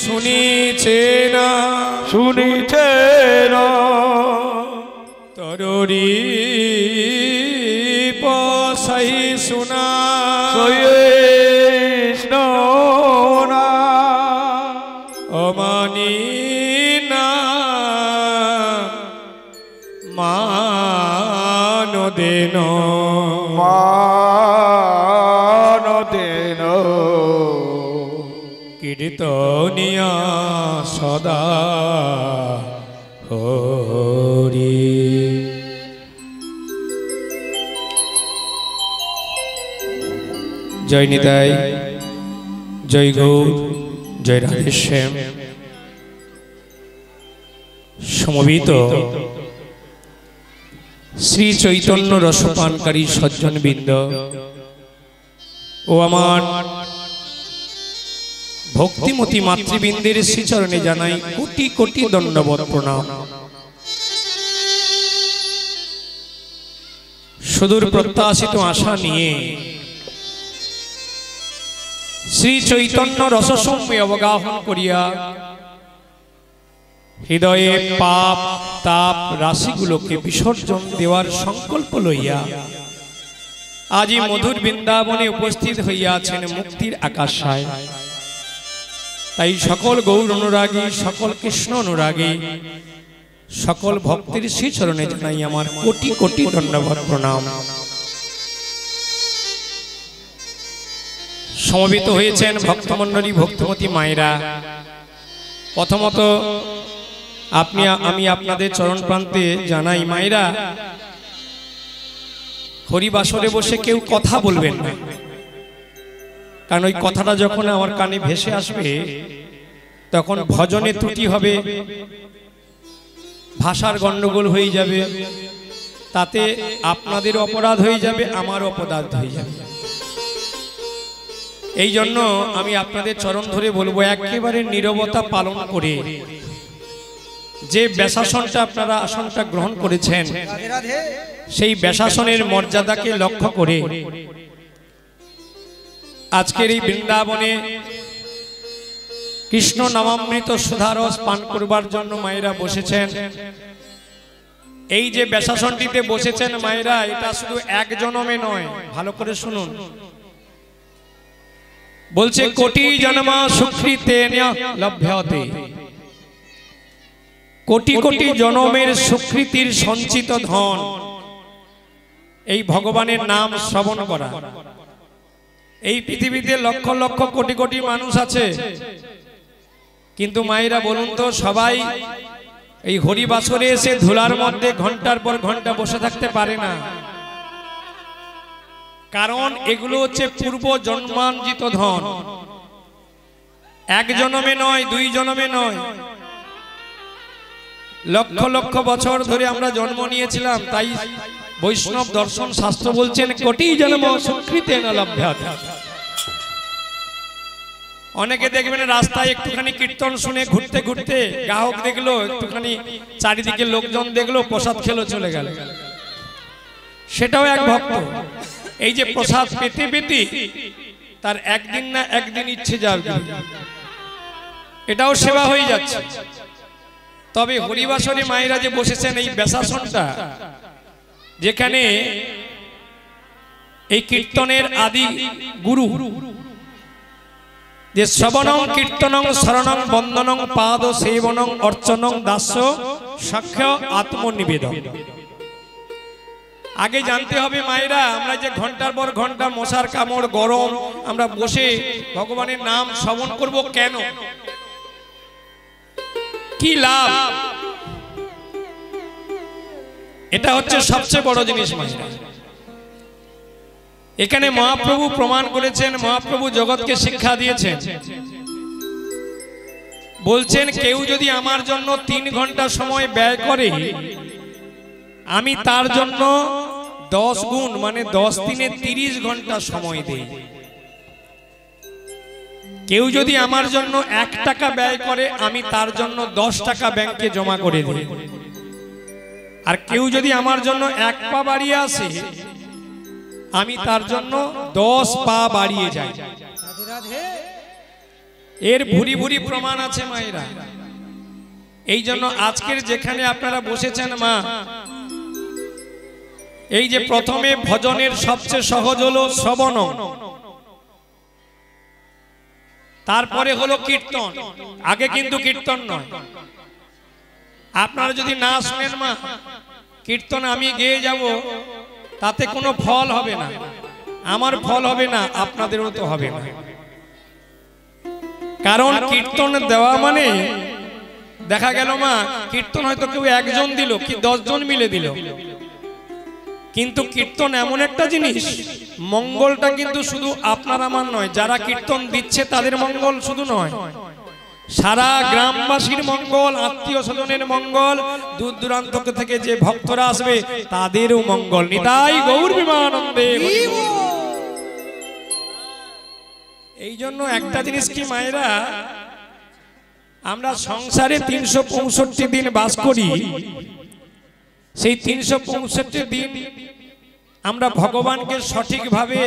শুনিছে না তরুরি পসাই শুনা না অমানি না মান দেন কীর্তনিয়া সদা হরি। জয় নিতাই, জয় গৌর, জয় রাধেশ্যাম। সমবেত শ্রী চৈতন্য রসপানকারী সজ্জনবৃন্দ ও আমার ভক্তিমতী মাতৃবৃন্দের শ্রীচরণে জানাই কোটি কোটি দণ্ডবৎ প্রণাম। সুদূর প্রত্যাশিত আশা নিয়ে শ্রী চৈতন্য রসসম্যে অবগাহন করিয়া হৃদয়ে পাপ তাপ রাশিগুলোকে বিসর্জন দেওয়ার সংকল্প লইয়া আজি মধুর বৃন্দাবনে উপস্থিত হইয়াছেন মুক্তির আকাশায়। তাই সকল গৌর অনুরাগী, সকল কৃষ্ণ অনুরাগী, সকল ভক্তের শ্রীচরণে জানাই আমার কোটি কোটি দণ্ডবৎ প্রণাম। সমবেত হয়েছেন ভক্তমণ্ডলী, ভক্তিমতী মায়েরা। প্রথমত আমি আপনাদের চরণ প্রান্তে জানাই, মায়েরা হরিবাসরে বসে কেউ কথা বলবেন না, কারণ ওই কথাটা যখন আমার কানে ভেসে আসবে তখন ভজনে ত্রুটি হবে, ভাষার গন্ডগোল হয়ে যাবে, তাতে আপনাদের অপরাধ হয়ে যাবে, আমার অপরাধ হয়ে যাবে। এই জন্য আমি আপনাদের চরণ ধরে বলবো, একেবারে নীরবতা পালন করে যে ব্যাসাসনটা আপনারা আসনটা গ্রহণ করেছেন সেই ব্যাসাসনের মর্যাদাকে লক্ষ্য করে আজকের এই বৃন্দাবনে কৃষ্ণ নামামৃত সুধারস পান করবার জন্য মায়েরা বসেছেন। এই যে ব্যাসাসনটিতে বসেছেন মায়েরা, এটা শুধু এক জনমে নয়, ভালো করে শুনুন। বলছে কোটি জন্মা সুকৃতেন লভ্যতে, কোটি কোটি জনমের সুকৃতির সঞ্চিত ধন এই ভগবানের নাম শ্রবণ করা। এই পৃথিবীতে লক্ষ লক্ষ কোটি কোটি মানুষ আছে, কিন্তু মায়েরা বলুন তো, সবাই এই হরিবাসরে এসে ধুলার মধ্যে ঘন্টার পর ঘন্টা বসে থাকতে পারে না। কারণ এগুলো হচ্ছে পূর্ব জন্মাঞ্জিত ধন, এক জন্মে নয়, দুই জন্মে নয়, লক্ষ লক্ষ বছর ধরে আমরা জন্ম নিয়েছিলাম। তাই বৈষ্ণব দর্শন শাস্ত্র বলছেন কোটি জন্ম সুকৃতেন লভ্যতে। অনেকে দেখবেন রাস্তায় একটুখানি কীর্তন শুনে ঘুরতে ঘুরতে গ্রাহক দেখলো, একটুখানি চারিদিকে লোকজন দেখলো, প্রসাদ খেলো, চলে গেল, সেটাও এক ভক্ত। এই যে প্রসাদ পেতে পেতে তার একদিন না একদিন ইচ্ছে যাবে, এটাও সেবা হয়ে যাচ্ছে। তবে হরিবাসরে মায়েরা যে বসেছেন এই ব্যাসাসনটা, যেখানে এই কীর্তনের আদি গুরু, যে শ্রবণং কীর্তনং শরণং বন্দনং পাদ সেবনং অর্চনং দাস্য সাক্ষ্য আত্মনিবেদন। আগে জানতে হবে মায়েরা, আমরা যে ঘন্টার পর ঘন্টা মশার কামড়, গরম, আমরা বসে ভগবানের নাম শ্রবণ করব কেন? কি লাভ? এটা হচ্ছে সবচেয়ে বড় জিনিস মায়েরা। এখানে মহাপ্রভু প্রমাণ করেছেন, মহাপ্রভু জগৎকে শিক্ষা দিয়েছেন। বলছেন কেউ যদি আমার জন্য 3 ঘন্টা সময় ব্যয় করে, আমি তার জন্য 10 গুণ মানে 10 দিনে 30 ঘন্টা সময় দেই। কেউ যদি আমার জন্য 1 টাকা ব্যয় করে, আমি তার জন্য 10 টাকা ব্যাংকে জমা করে দিই। আর কেউ যদি আমার জন্য 1 পা বাড়িয়ে আসে, আমি তার জন্য 10 পা বাড়িয়ে যাই। এর ভুরি ভুরি প্রমাণ আছে মায়েরা। এই জন্য আজকের যেখানে আপনারা বসেছেন মা, এই যে প্রথমে ভজনের সবচেয়ে সহজ হলো শ্রবণ, তারপরে হলো কীর্তন। আগে কিন্তু কীর্তন নয়। আপনারা যদি না শুনেন মা, কীর্তন আমি গেয়ে যাব, তাতে কোনো ফল হবে না। আমার ফল হবে না, আপনাদেরও তো হবে না। কারণ কীর্তন দেওয়া মানে দেখা গেল মা, কীর্তন হয়তো কেউ একজন দিল কি 10 জন মিলে দিল, কিন্তু কীর্তন এমন একটা জিনিস, মঙ্গলটা কিন্তু শুধু আপনার আমার নয়, যারা কীর্তন দিচ্ছে তাদের মঙ্গল শুধু নয়, সারা গ্রামবাসীর মঙ্গল, আত্মীয় স্বজনের মঙ্গল, দূর দূরান্ত থেকে যে ভক্তরা আসবে তাদেরও মঙ্গল। নিতাই গৌর বিমানন্দে। এই জন্য একটা জিনিস কি মায়েরা, আমরা সংসারে 365 দিন বাস করি, সেই 365 দিন আমরা ভগবানকে সঠিকভাবে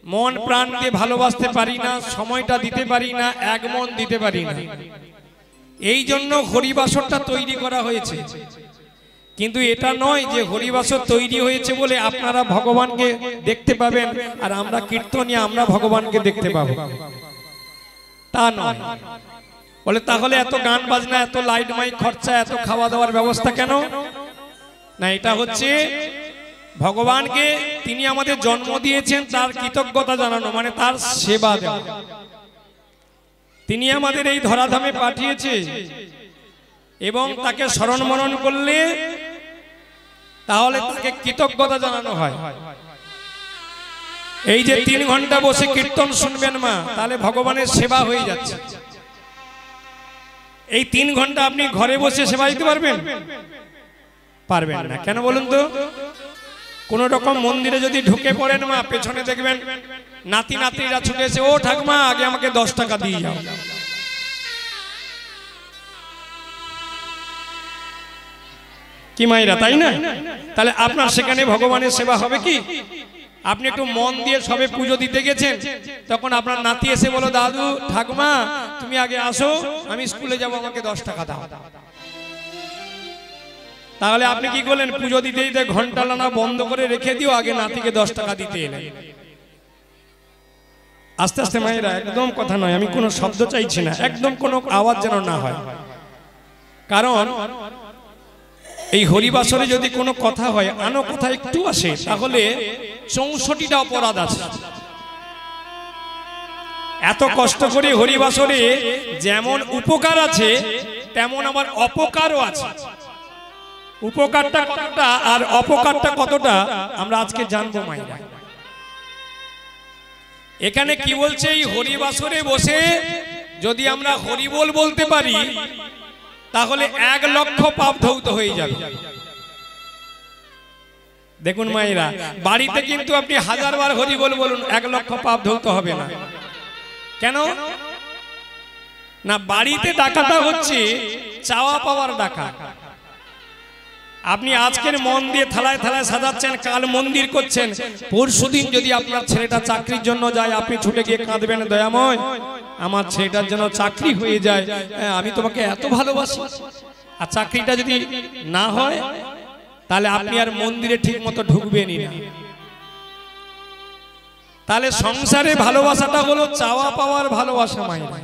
মন প্রাণ দিয়ে ভালোবাসতে পারি না, সময়টা দিতে পারি না, এক মন দিতে পারি না। এই জন্য হরিবাসরটা তৈরি করা হয়েছে। কিন্তু এটা নয় যে হরিবাসর তৈরি হয়েছে বলে আপনারা ভগবানকে দেখতে পাবেন আর আমরা কীর্তনে আমরা ভগবানকে দেখতে পাবো, তা নয়। বলে তাহলে এত গান বাজনা, এত লাইট মাইক খরচা, এত খাওয়া দাওয়ার ব্যবস্থা কেন? না, এটা হচ্ছে ভগবানকে তিনি আমাদের জন্ম দিয়েছেন তার কৃতজ্ঞতা জানানো, মানে তার সেবা দেওয়া। তিনি আমাদের এই ধরাধামে পাঠিয়েছে এবং তাকে স্মরণ মনন করলে তাহলে তাকে কৃতজ্ঞতা জানানো হয়। এই যে 3 ঘন্টা বসে কীর্তন শুনবেন মা, তাহলে ভগবানের সেবা হয়ে যাচ্ছে। এই 3 ঘন্টা আপনি ঘরে বসে সেবা দিতে পারবেন? পারবেন না। কেন বলুন তো? কোন রকম মন্দিরে যদি ঢুকে পড়েন মা, পেছনে দেখবেন নাতি নাতিরা ছুটে এসে, ও ঠাকুমা আগে আমাকে 10 টাকা দিয়ে যাও। কি মায়েরা, তাই না? তাহলে আপনার সেখানে ভগবানের সেবা হবে কি? আপনি একটু মন দিয়ে সবে পুজো দিতে গেছেন, তখন আপনার নাতি এসে বলো, দাদু ঠাকুমা তুমি আগে আসো, আমি স্কুলে যাব, আমাকে 10 টাকা দাও। তাহলে আপনি কি করলেন? পুজো দিতে দিতে ঘন্টা লানা বন্ধ করে রেখে দিও, আগে নাতিকে 10 টাকা দিতে এলেন। আস্তে আস্তে মায়েরা, একদম কথা নয়, আমি কোনো শব্দ চাইছি না, একদম কোনো আওয়াজ যেন না হয়। কারণ এই হরিবাসরে যদি কোনো কথা হয়, আনো কথা একটু আসে, তাহলে 64টা অপরাধ আছে। এত কষ্ট করে হরিবাসরে যেমন উপকার আছে তেমন আবার অপকারও আছে। উপকারটা কতটা আর অপকারটা কতটা আমরা আজকে জানবো মায়েরা। এখানে কি বলছে, এই হরিবাসরে বসে যদি আমরা হরিবোল বলতে পারি তাহলে 1 লক্ষ পাপ ধৌত হয়ে যাবে। দেখুন মায়েরা, বাড়িতে কিন্তু আপনি 1000 বার হরিবোল বলুন, 1 লক্ষ পাপ ধৌত হবে না। কেন না? বাড়িতে ডাকাটা হচ্ছে চাওয়া পাওয়ার ডাকা। আপনি আজকের মন দিয়ে থালায় থালায় সাজাচ্ছেন, কাল মন্দির করছেন, পরশুদিন যদি আপনার ছেলেটা চাকরির জন্য যায়, আপনি ছুটে গিয়ে কাঁদবেন, দয়াময় আমার ছেলেটার জন্য চাকরি হয়ে যায়, আমি তোমাকে এত ভালোবাসি। আর চাকরিটা যদি না হয় তাহলে আপনি আর মন্দিরে ঠিক মতো ঢুকবেনই না। তাহলে সংসারে ভালোবাসাটা হলো চাওয়া পাওয়ার ভালোবাসা মায়েরা।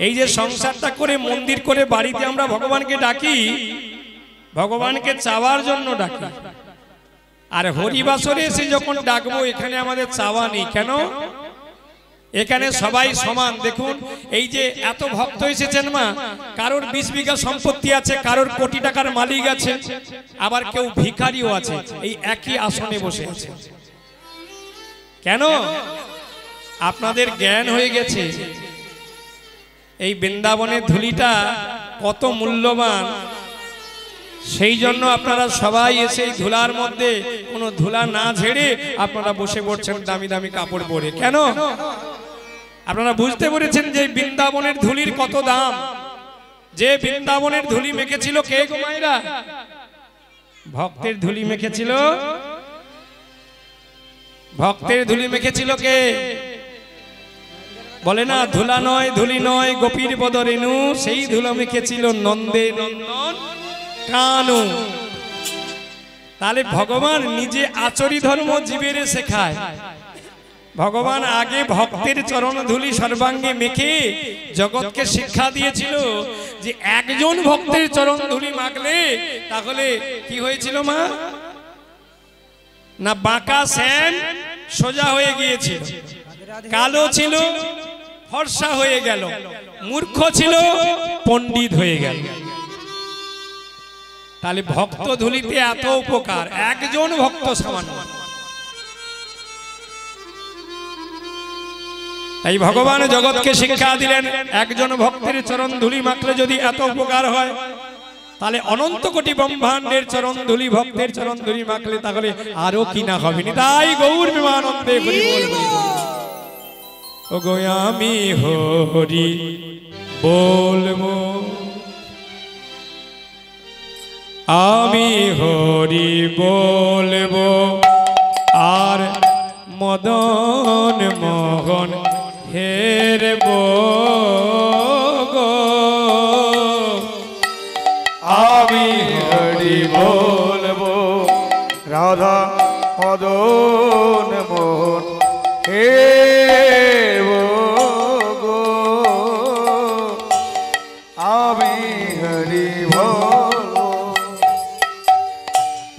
এই যে সংসারটা করে, মন্দির করে, বাড়িতে আমরা ভগবানকে ডাকি, ভগবানকে চাওয়ার জন্য ডাকি। আর হরিবাসরে এসে যখন ডাকবো, এখানে আমাদের চাওয়া নেই। কেন? এখানে সবাই সমান। দেখুন, এই যে এত ভক্ত এসেছেন মা, কারোর 20 বিঘা সম্পত্তি আছে, কারোর কোটি টাকার মালিক আছে, আবার কেউ ভিখারিও আছে, এই একই আসনে বসে আছে। কেন? আপনাদের জ্ঞান হয়ে গেছে এই বৃন্দাবনের ধুলিটা কত মূল্যবান, সেই জন্য আপনারা সবাই এসে ধুলার মধ্যে কোনো ধুলা না ঝেড়ে আপনারা বসে পড়ছেন দামি দামি কাপড় পরে। কেন? আপনারা বুঝতে পেরেছেন যে বৃন্দাবনের ধুলির কত দাম। যে বৃন্দাবনের ধুলি মেখেছিল কে গো মায়েরা? ভক্তের ধুলি মেখেছিল। ভক্তের ধুলি মেখেছিল কে? বলে না ধুলা নয় ধুলি নয় গোপীর পদ রেণু, সেই ধুলো মেখেছিল নন্দে নন্দন কানু। তাহলে ভগবান নিজে আচরি ধর্ম জীবের শেখায়। ভগবান আগে ভক্তের চরণ ধুলি সর্বাঙ্গে মেখে জগৎকে শিক্ষা দিয়েছিল যে একজন ভক্তের চরণ ধুলি মাখলে তাহলে কি হয়েছিল মা? না বাঁকা শ্যাম সোজা হয়ে গিয়েছিল, কালো ছিল ফর্সা হয়ে গেল, মূর্খ ছিল পণ্ডিত হয়ে গেল। তাহলে ভক্ত ধুলিতে এত উপকার, একজন ভক্ত সামান্য। তাই ভগবান জগৎকে শিক্ষা দিলেন একজন ভক্তের চরণ ধুলি মাখলে যদি এত উপকার হয়, তাহলে অনন্ত কোটি ব্রহ্মাণ্ডের চরণ ধুলি ভক্তের চরণ ধুলি মাখলে তাহলে আরো কি না হবে। তাই গৌর প্রেমানন্দে হরি বল হরি বল। ও গো আমি হরি বলবো, আমি হরি বলবো, আর মদন মোহন হেরব গো। আমি হরি বলবো, রাধা মদন মোহন হেরবো গো। আমি হরি বলবো।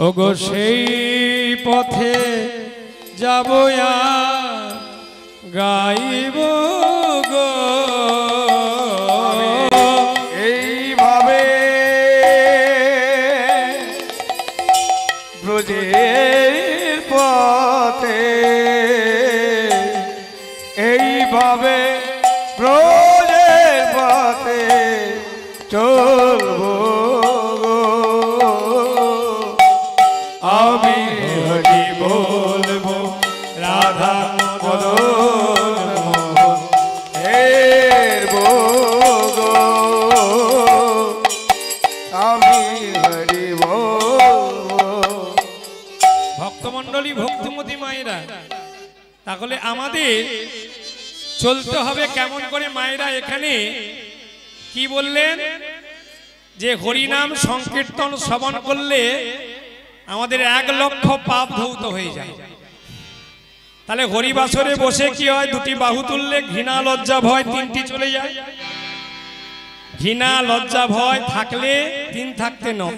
ওগো সেই পথে যাব গাইব গো। এইভাবে ব্রজের পথে, এইভাবে ব্রজের পথে চলবো গো। আমি হরি বলবো, রাধা মদন মোহন হেরবো গো। আমি হরি বলবো। ভক্তমণ্ডলী ভক্তিমতী মায়েরা, তাহলে আমাদের চলতে হবে কেমন করে? মায়েরা এখানে কি বললেন যে হরিনাম সংকীর্তন শ্রবণ করলে আমাদের 1 লক্ষ পাপ ধৌত হয়ে যায়। তাহলে হরিবাসরে বসে কি হয়? 2টি বাহু তুললে ঘৃণা লজ্জা ভয় 3টি চলে যায়। ঘৃণা লজ্জা ভয় থাকলে 3 থাকতে 9।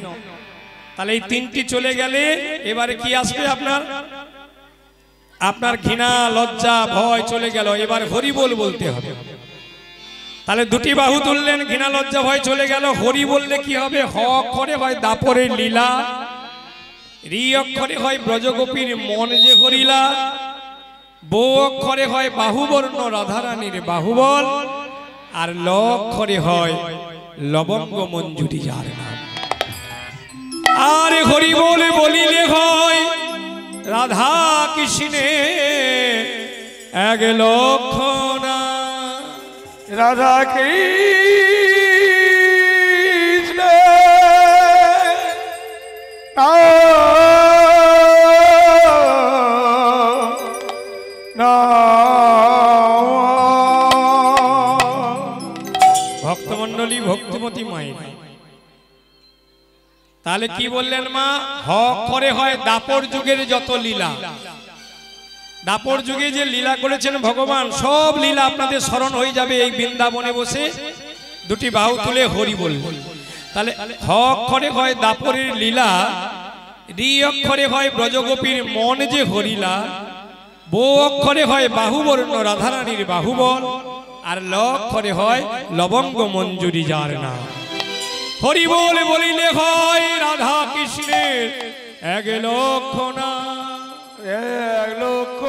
তাহলে এই 3টি চলে গেলে এবারে কি আসবে? আপনার ঘৃণা লজ্জা ভয় চলে গেল, এবার হরি বল বলতে হবে। তাহলে 2টি বাহু তুললেন, ঘৃণা লজ্জা ভয় চলে গেল। হরি বললে কি হবে? হ অক্ষরে হয় দাপরের লীলা, রি অক্ষরে হয় ব্রজগোপীর মন যে হরিলা, বৌ অক্ষরে হয় বাহুবর্ণ রাধারানীর বাহুবল, আর ল অক্ষরে হয় লবঙ্গ মঞ্জুরি যার নাম। আর হরি বলে বলিলে হয় রাধা কৃষ্ণে 1 লক্ষ না। রাধা কৃষ্ণ ভক্তমণ্ডলী ভক্তিমতী মায়ের। তাহলে কি বললেন মা? হ অক্ষরে হয় দাপর যুগের যত লীলা। দাপর যুগে যে লীলা করেছেন ভগবান, সব লীলা আপনাদের স্মরণ হয়ে যাবে এই বৃন্দাবনে বসে 2টি বাহু তুলে হরি বলবেন। তাহলে হ অক্ষরে হয় দাপরের লীলা, রি অক্ষরে হয় ব্রজগোপীর মন যে হরিলা, বৌ অক্ষরে হয় বাহুবর্ণ রাধারানীর বাহুবল, আর ল অক্ষরে হয় লবঙ্গ মঞ্জুরি যার নাম। হরি বলে বলিলে হয় রাধা কৃষ্ণের 1 লক্ষ না। 1 লক্ষ